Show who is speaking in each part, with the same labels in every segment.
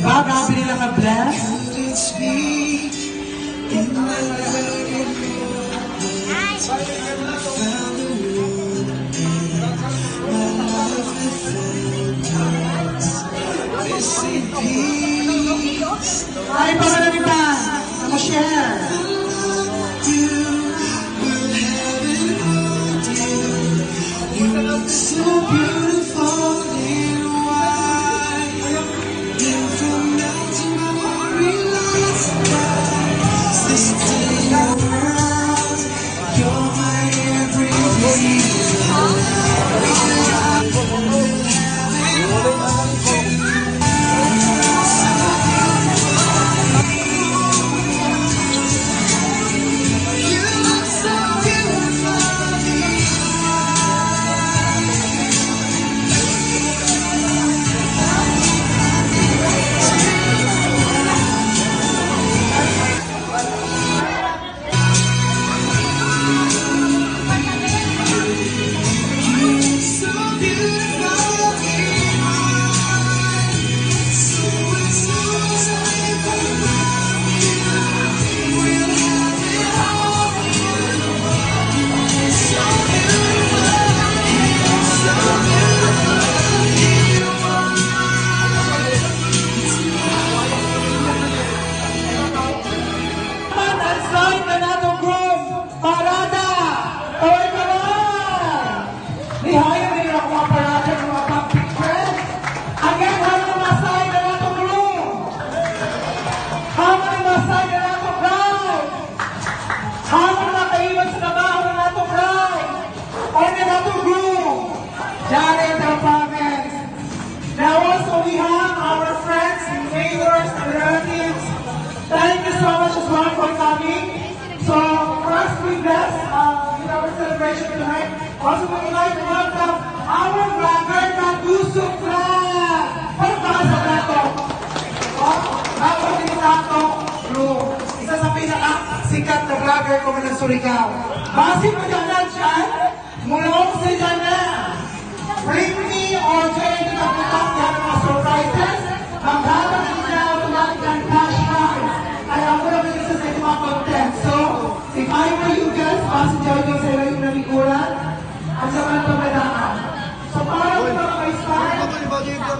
Speaker 1: Grabe nila ka-bless. Ay, pagkalalipan. Ako share. So beautiful in white. And from now to morning skies, this day around, you're my everything. You look so beautiful. Now also we have our friends, neighbors, and relatives. Thank you so much as well for coming. So first we bless with our celebration tonight. Also we would like to welcome our vlogger na Gusok Vlog. Pagpasa na ito. Bago din sa ito, isa sa pinaka-sikat na vlogger ko ng Surigao. Basi mo dyan na dyan, mula sa dyan na. Bring me or join the mga surprises. Maghabang nila automatic and cash prize. Kaya ako naman isa sa mga content. So, if I were you guys, basi dyan yung sa yung nalikuran at sa mga pagdadaan. So, para ko mga ka-spy,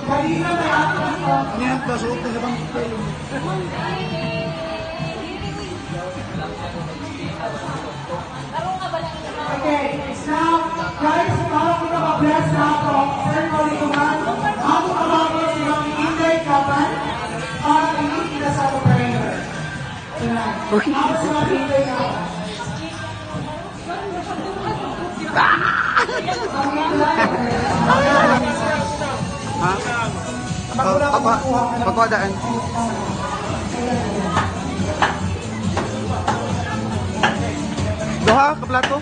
Speaker 1: kanina may ating okay, now, guys, para ko naka-bless na ako, sir, kalikuman, ako kabagay si Mami Inday Kapan, para inikita sa operator. Tonight. Ako si Mami Inday Kapan.
Speaker 2: Pagwadaan. Doha, kaplato.